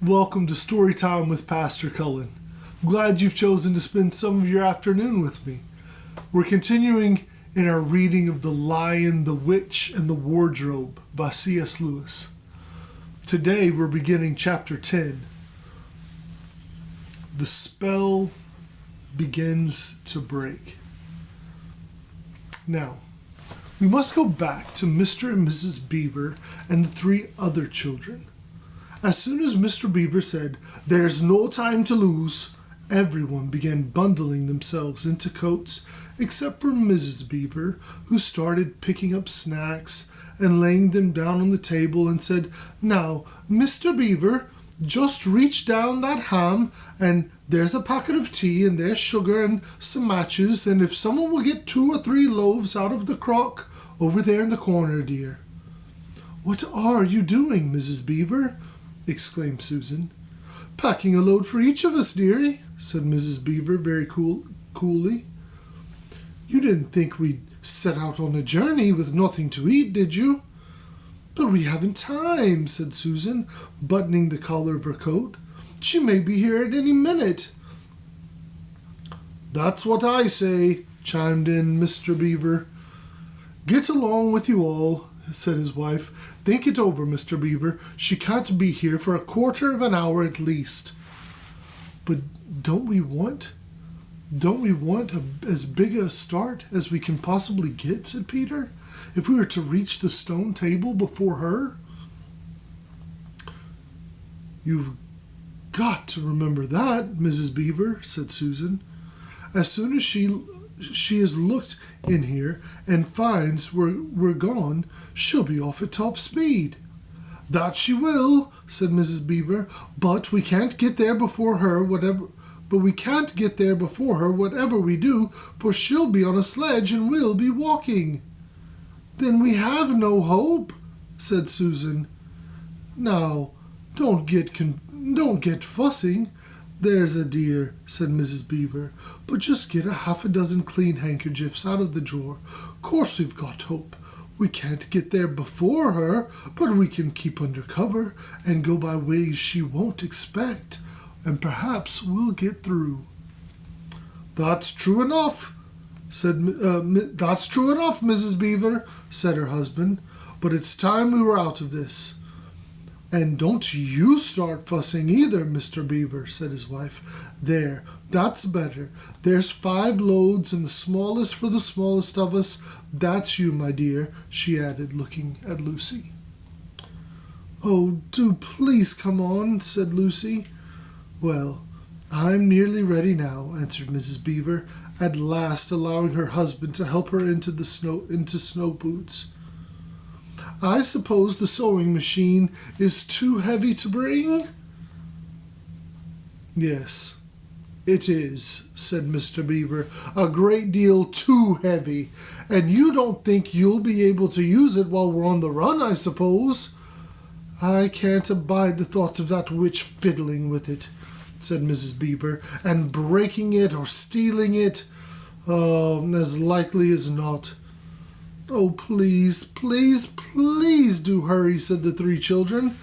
Welcome to Storytime with Pastor Cullen. Glad you've chosen to spend some of your afternoon with me. We're continuing in our reading of The Lion, the Witch, and the Wardrobe by C.S. Lewis. Today we're beginning chapter 10. The spell begins to break. Now, we must go back to Mr. and Mrs. Beaver and the three other children. As soon as Mr. Beaver said, "There's no time to lose," everyone began bundling themselves into coats except for Mrs. Beaver, who started picking up snacks and laying them down on the table and said, "Now, Mr. Beaver, just reach down that ham, and there's a packet of tea, and there's sugar and some matches, and if someone will get 2 or 3 loaves out of the crock over there in the corner, dear." "What are you doing, Mrs. Beaver?" exclaimed Susan. "Packing a load for each of us, dearie," said Mrs. Beaver very coolly. "You didn't think we'd set out on a journey with nothing to eat, did you?" "But we haven't time," said Susan, buttoning the collar of her coat. "She may be here at any minute." "That's what I say," chimed in Mr. Beaver. "Get along with you all," said his wife. "Think it over, Mr. Beaver. She can't be here for a quarter of an hour at least." "But don't we want as big a start as we can possibly get?" said Peter. "If we were to reach the stone table before her?" "You've got to remember that, Mrs. Beaver," said Susan. "As soon as she has looked in here and finds we're gone, she'll be off at top speed." "That she will," said Mrs. Beaver, but we can't get there before her, whatever we do, for she'll be on a sledge and we'll be walking." "Then we have no hope," said Susan. "Now, don't get fussing, there's a dear," said Mrs. Beaver. "But just get a half a dozen clean handkerchiefs out of the drawer. Course we've got hope. We can't get there before her, but we can keep under cover and go by ways she won't expect, and perhaps we'll get through." "That's true enough," Mrs. Beaver," said her husband. "But it's time we were out of this." "And don't you start fussing either, Mr. Beaver," said his wife. "There, that's better. There's 5 loads, and the smallest for the smallest of us. That's you, my dear," she added, looking at Lucy. "Oh, do please come on," said Lucy. "Well, I'm nearly ready now," answered Mrs. Beaver, at last allowing her husband to help her into snow boots. "I suppose the sewing machine is too heavy to bring?" "Yes, it is," said Mr. Beaver, "a great deal too heavy. And you don't think you'll be able to use it while we're on the run, I suppose?" "I can't abide the thought of that witch fiddling with it," said Mrs. Beaver, "and breaking it or stealing it. As likely as not." "Oh, please, please, please do hurry," said the 3 children.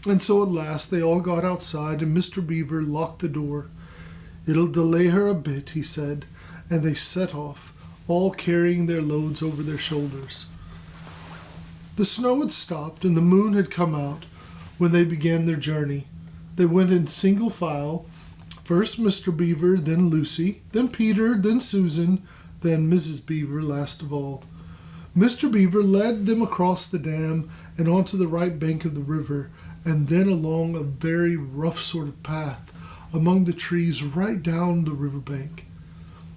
And so at last they all got outside, and Mr. Beaver locked the door. "It'll delay her a bit," he said, and they set off, all carrying their loads over their shoulders. The snow had stopped, and the moon had come out when they began their journey. They went in single file, first Mr. Beaver, then Lucy, then Peter, then Susan, then Mrs. Beaver last of all. Mr. Beaver led them across the dam and onto the right bank of the river, and then along a very rough sort of path among the trees right down the river bank.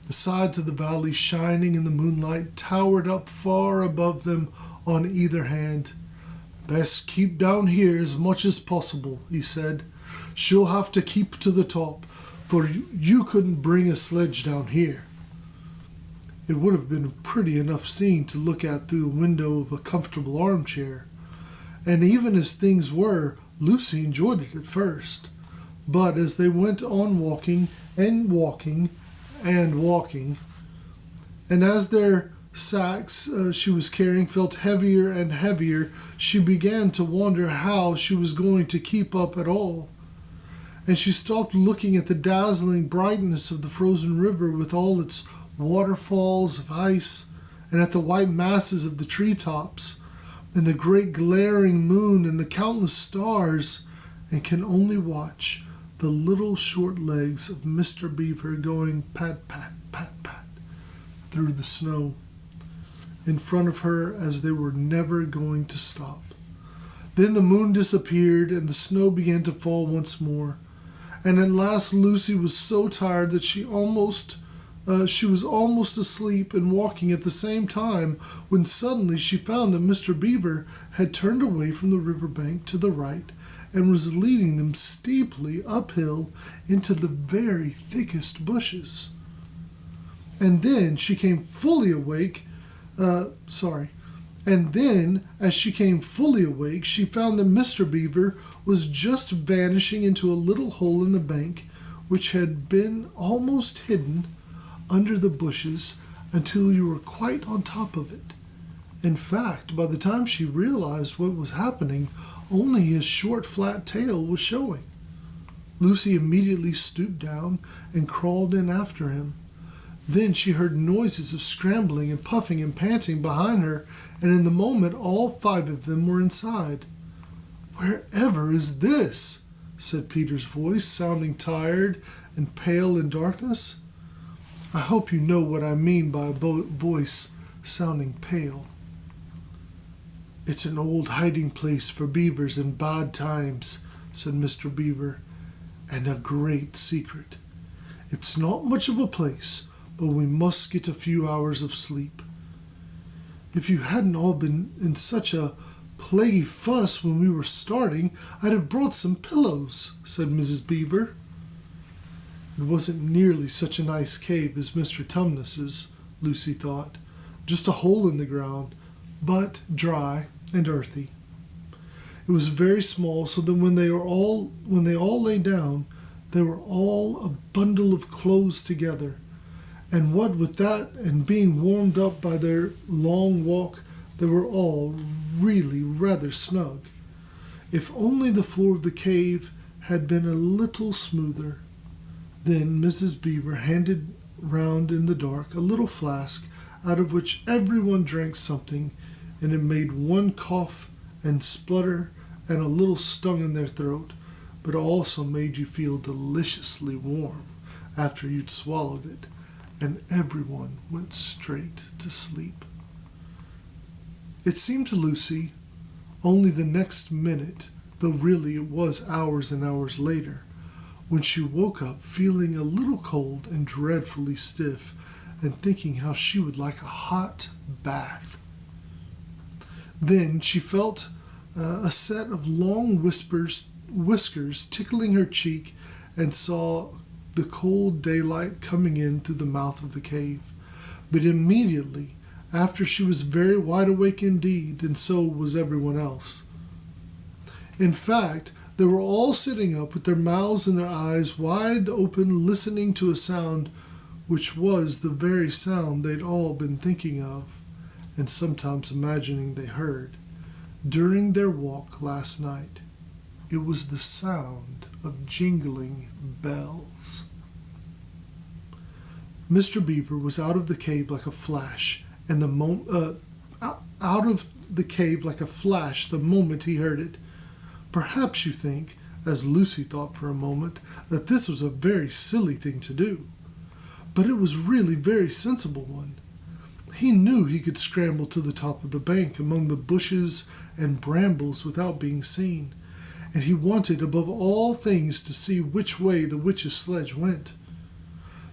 The sides of the valley, shining in the moonlight, towered up far above them on either hand. "Best keep down here as much as possible," he said. "She'll have to keep to the top, for you couldn't bring a sledge down here." It would have been a pretty enough scene to look at through the window of a comfortable armchair. And even as things were, Lucy enjoyed it at first. But as they went on walking and walking and walking, and as their sacks she was carrying felt heavier and heavier, she began to wonder how she was going to keep up at all. and she stopped looking at the dazzling brightness of the frozen river with all its waterfalls of ice, and at the white masses of the treetops, and the great glaring moon and the countless stars, and can only watch the little short legs of Mr. Beaver going pat, pat, pat, pat through the snow in front of her as they were never going to stop. Then the moon disappeared and the snow began to fall once more. And at last Lucy was so tired that she was almost asleep and walking at the same time when suddenly she found that Mr. Beaver had turned away from the riverbank to the right and was leading them steeply uphill into the very thickest bushes. And then she came fully awake. And then, as she came fully awake, she found that Mr. Beaver was just vanishing into a little hole in the bank, which had been almost hidden under the bushes until you were quite on top of it. In fact, by the time she realized what was happening, only his short, flat tail was showing. Lucy immediately stooped down and crawled in after him. Then she heard noises of scrambling and puffing and panting behind her, and in the moment all 5 of them were inside. "Wherever is this?" said Peter's voice, sounding tired and pale in darkness. I hope you know what I mean by a voice sounding pale. "It's an old hiding place for beavers in bad times," said Mr. Beaver, "and a great secret. It's not much of a place, but we must get a few hours of sleep." "If you hadn't all been in such a plaguey fuss when we were starting, I'd have brought some pillows," said Mrs. Beaver. It wasn't nearly such a nice cave as Mr. Tumnus's, Lucy thought. Just a hole in the ground, but dry and earthy. It was very small, so that when they all lay down, they were all a bundle of clothes together. And what with that and being warmed up by their long walk, they were all really rather snug. If only the floor of the cave had been a little smoother. Then Mrs. Beaver handed round in the dark a little flask out of which everyone drank something, and it made one cough and splutter and a little stung in their throat, but also made you feel deliciously warm after you'd swallowed it, and everyone went straight to sleep. It seemed to Lucy only the next minute, though really it was hours and hours later, when she woke up feeling a little cold and dreadfully stiff, and thinking how she would like a hot bath. Then she felt a set of long whiskers tickling her cheek, and saw the cold daylight coming in through the mouth of the cave. But immediately after she was very wide awake indeed, and so was everyone else. In fact, they were all sitting up with their mouths and their eyes wide open, listening to a sound which was the very sound they'd all been thinking of, and sometimes imagining they heard, during their walk last night. It was the sound of jingling bells. Mr. Beaver was out of the cave like a flash, and the moment he heard it. Perhaps you think, as Lucy thought for a moment, that this was a very silly thing to do. But it was really a very sensible one. He knew he could scramble to the top of the bank among the bushes and brambles without being seen, and he wanted above all things to see which way the witch's sledge went.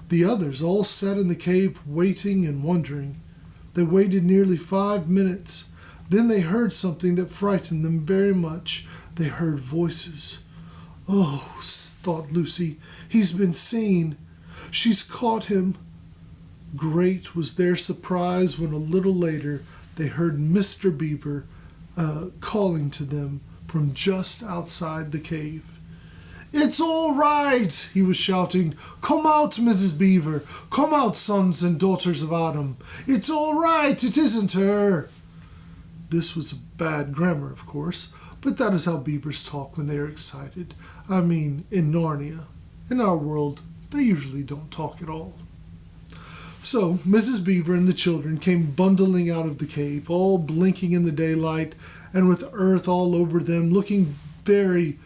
The others all sat in the cave waiting and wondering. They waited nearly 5 minutes. Then they heard something that frightened them very much. They heard voices. "Oh," thought Lucy, "he's been seen. She's caught him." Great was their surprise when a little later they heard Mr. Beaver calling to them from just outside the cave. "It's all right," he was shouting. "Come out, Mrs. Beaver. Come out, sons and daughters of Adam. It's all right. It isn't her." This was bad grammar, of course, but that is how beavers talk when they are excited. I mean, in Narnia. In our world, they usually don't talk at all. So, Mrs. Beaver and the children came bundling out of the cave, all blinking in the daylight, and with earth all over them, looking very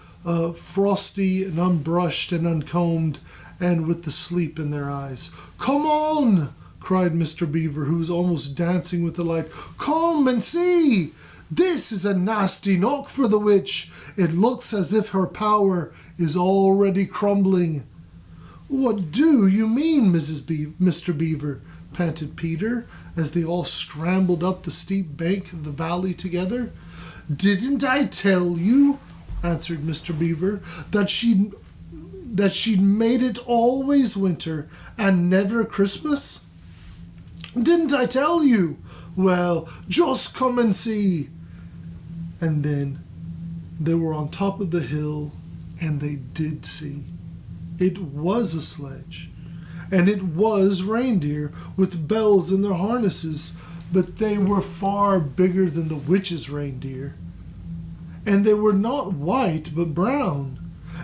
frosty and unbrushed and uncombed, and with the sleep in their eyes. "Come on!" cried Mr. Beaver, who was almost dancing with delight. "Come and see! This is a nasty knock for the witch. It looks as if her power is already crumbling." "What do you mean, Mr. Beaver?" panted Peter, as they all scrambled up the steep bank of the valley together. "Didn't I tell you," answered Mr. Beaver, that she'd made it always winter and never Christmas? Didn't I tell you? Well, just come and see." And then they were on top of the hill, and they did see. It was a sledge, and it was reindeer with bells in their harnesses, but they were far bigger than the witch's reindeer. And they were not white, but brown.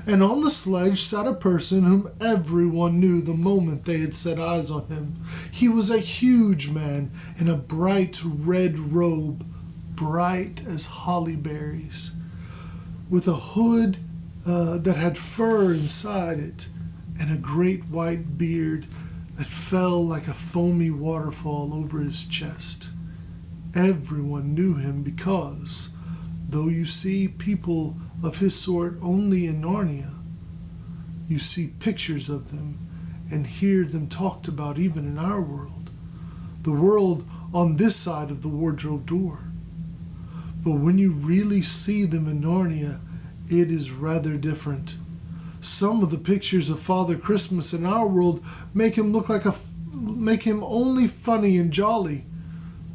And on the sledge sat a person whom everyone knew the moment they had set eyes on him. He was a huge man in a bright red robe, bright as holly berries, with a hood that had fur inside it, and a great white beard that fell like a foamy waterfall over his chest. Everyone knew him because, though you see people of his sort only in Narnia, you see pictures of them and hear them talked about even in our world, the world on this side of the wardrobe door. But when you really see them in Narnia, it is rather different. Some of the pictures of Father Christmas in our world make him only funny and jolly.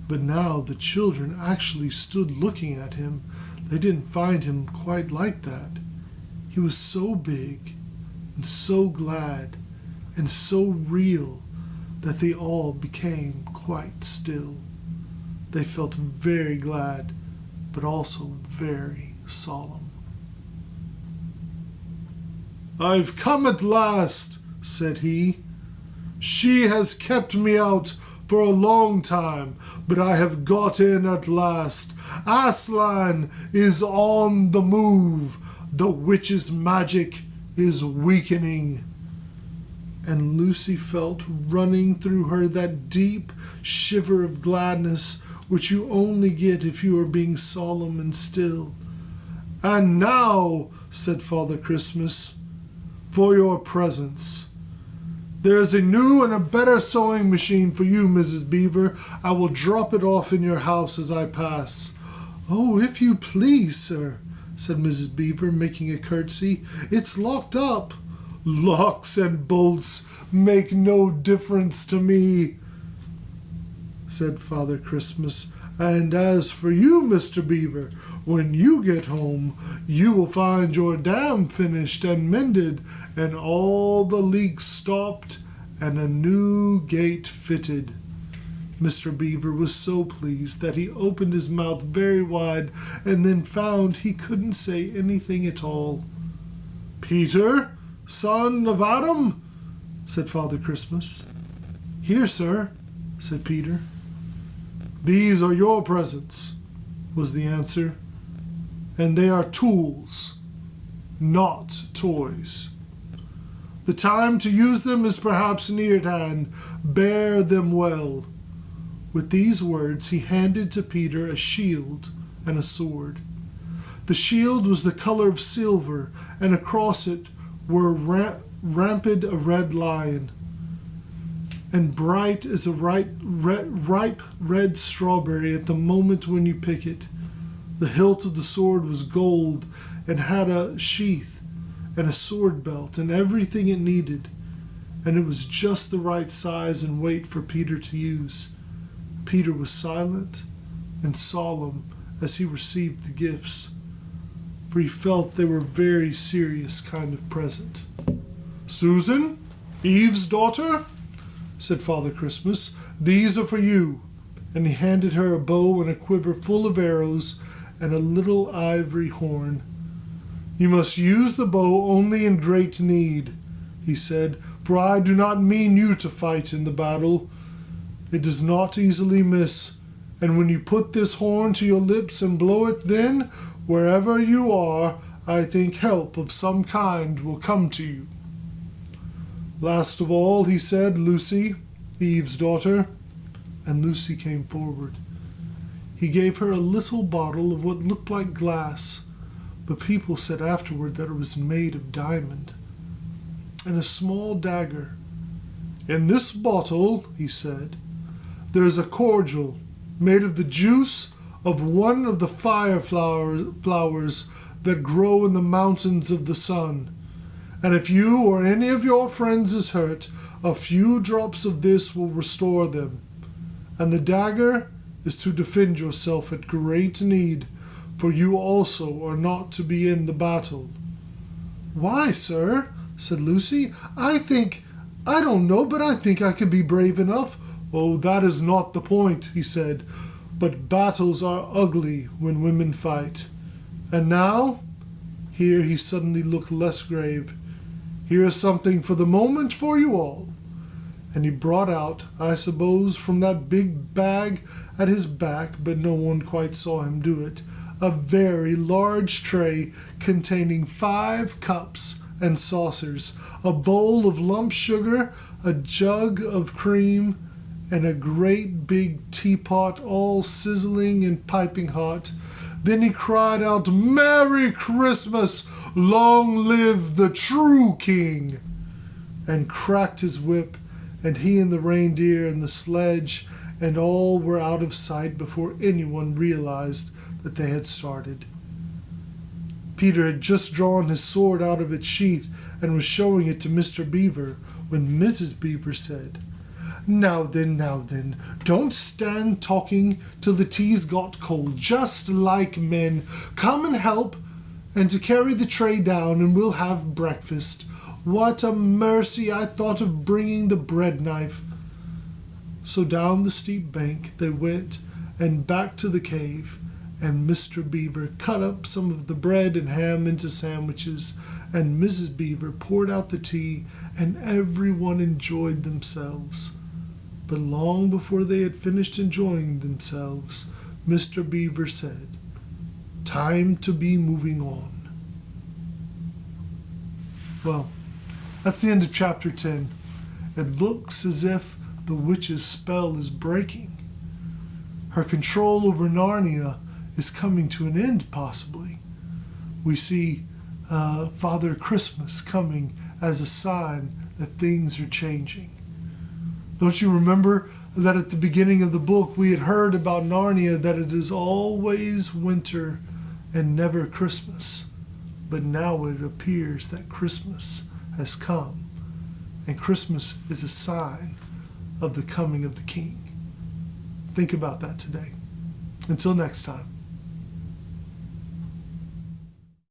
But now the children actually stood looking at him. They didn't find him quite like that. He was so big and so glad and so real that they all became quite still. They felt very glad, but also very solemn. "I've come at last," said he. "She has kept me out for a long time, but I have got in at last. Aslan is on the move. The witch's magic is weakening." And Lucy felt running through her that deep shiver of gladness which you only get if you are being solemn and still. "And now," said Father Christmas, "for your presents. There is a new and a better sewing machine for you, Mrs. Beaver. I will drop it off in your house as I pass." "Oh, if you please, sir," said Mrs. Beaver, making a curtsy. "It's locked up." "Locks and bolts make no difference to me," said Father Christmas. "And as for you, Mr. Beaver, when you get home, you will find your dam finished and mended, and all the leaks stopped, and a new gate fitted." Mr. Beaver was so pleased that he opened his mouth very wide, and then found he couldn't say anything at all. "Peter, son of Adam," said Father Christmas. "Here, sir," said Peter. "These are your presents," was the answer, "and they are tools, not toys. The time to use them is perhaps near at hand. Bear them well." With these words he handed to Peter a shield and a sword. The shield was the color of silver, and across it were ramped a red lion, and bright as a ripe red strawberry at the moment when you pick it. The hilt of the sword was gold and had a sheath and a sword belt and everything it needed, and it was just the right size and weight for Peter to use. Peter was silent and solemn as he received the gifts, for he felt they were a very serious kind of present. "Susan, Eve's daughter," said Father Christmas, "these are for you, and he handed her a bow and a quiver full of arrows and a little ivory horn. "You must use the bow only in great need," he said, "for I do not mean you to fight in the battle. It does not easily miss, and when you put this horn to your lips and blow it, then, wherever you are, I think help of some kind will come to you." Last of all, he said, "Lucy, Eve's daughter," and Lucy came forward. He gave her a little bottle of what looked like glass, but people said afterward that it was made of diamond, and a small dagger. "In this bottle," he said, "there is a cordial made of the juice of one of the fire flowers that grow in the mountains of the sun. And if you or any of your friends is hurt, a few drops of this will restore them. And the dagger is to defend yourself at great need, for you also are not to be in the battle." "Why, sir?" said Lucy. I don't know, but I think I could be brave enough." "Oh, that is not the point," he said. "But battles are ugly when women fight. And now," here he suddenly looked less grave, "here is something for the moment for you all." And he brought out, I suppose from that big bag at his back, but no one quite saw him do it, a very large tray containing 5 cups and saucers, a bowl of lump sugar, a jug of cream, and a great big teapot, all sizzling and piping hot. Then he cried out, "Merry Christmas! Long live the true king!" and cracked his whip, and he and the reindeer and the sledge and all were out of sight before anyone realized that they had started. Peter had just drawn his sword out of its sheath and was showing it to Mr. Beaver when Mrs. Beaver said, now then, don't stand talking till the tea's got cold, just like men. Come and help, and to carry the tray down, and we'll have breakfast. What a mercy I thought of bringing the bread knife." So down the steep bank they went, and back to the cave, and Mr. Beaver cut up some of the bread and ham into sandwiches, and Mrs. Beaver poured out the tea, and everyone enjoyed themselves. But long before they had finished enjoying themselves, Mr. Beaver said, "Time to be moving on." Well, that's the end of chapter 10. It looks as if the witch's spell is breaking. Her control over Narnia is coming to an end, possibly. We see Father Christmas coming as a sign that things are changing. Don't you remember that at the beginning of the book we had heard about Narnia, that it is always winter and never Christmas? But now it appears that Christmas has come, and Christmas is a sign of the coming of the King. Think about that today. Until next time.